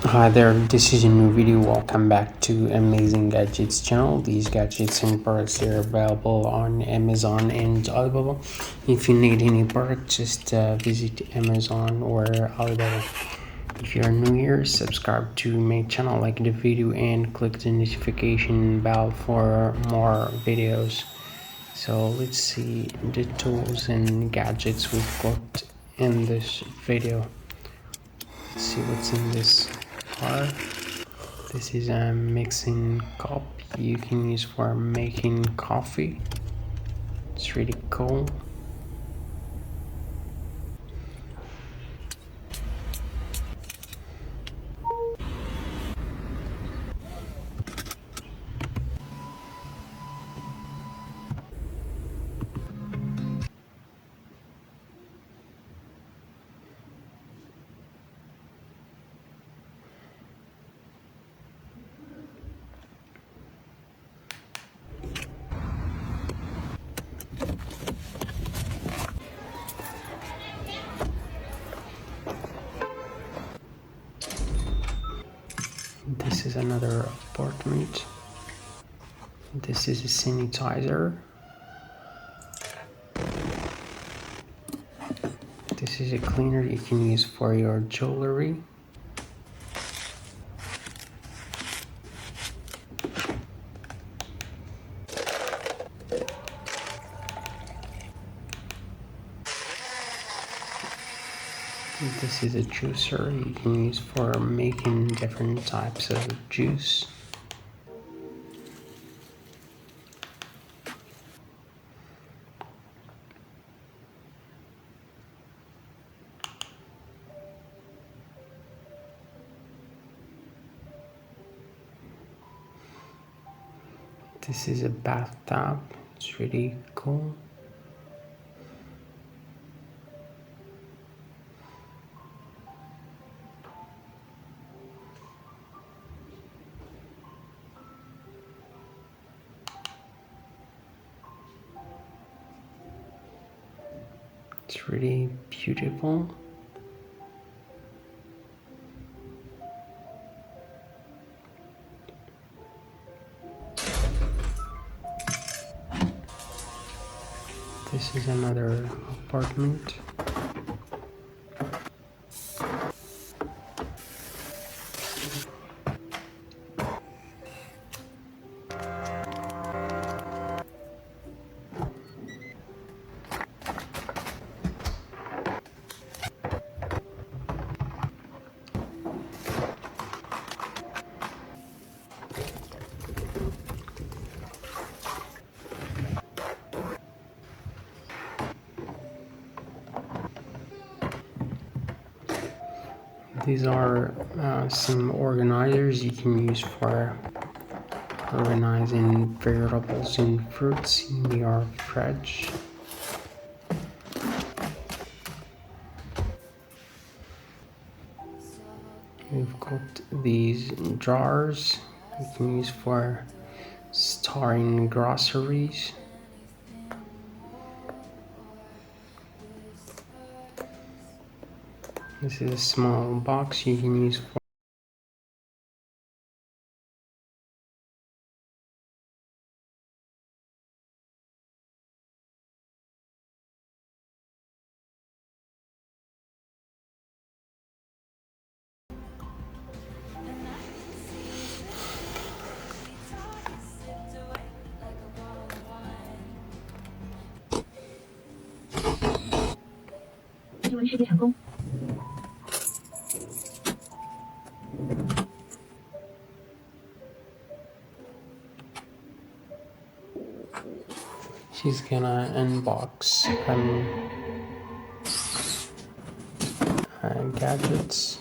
Hi there, this is a new video. Welcome back to Amazing Gadgets channel. These gadgets and products are available on Amazon and Alibaba. If you need any product, just visit Amazon or Alibaba. If you are new here, subscribe to my channel, like the video, and click the notification bell for more videos. So let's see the tools and gadgets we've got in this video. Let's see what's in this car. This is a mixing cup you can use for making coffee. It's really cool. This is another apartment. This is a sanitizer. This is a cleaner you can use for your jewelry. This is a juicer you can use for making different types of juice. This is a bathtub. It's really cool. It's really beautiful. This is another apartment. These are some organizers you can use for organizing vegetables and fruits in your fridge. We've got these jars you can use for storing groceries. This is a small box you can use for she's gonna unbox gadgets.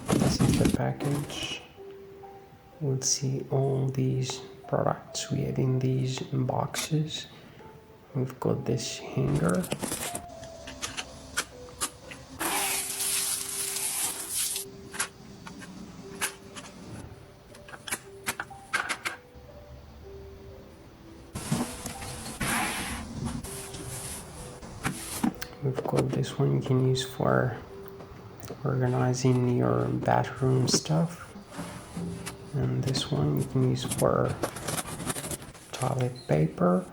This is the package. We'll see all these products we have in these boxes. We've got this hanger. We've got this one you can use for organizing your bathroom stuff, and this one you can use for toilet paper.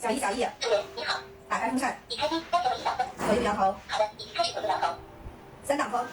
小易，小易，助理你好，打开风扇，已开机，要求你1秒钟。左右摇头，好的，已经开始左右摇头。3档风，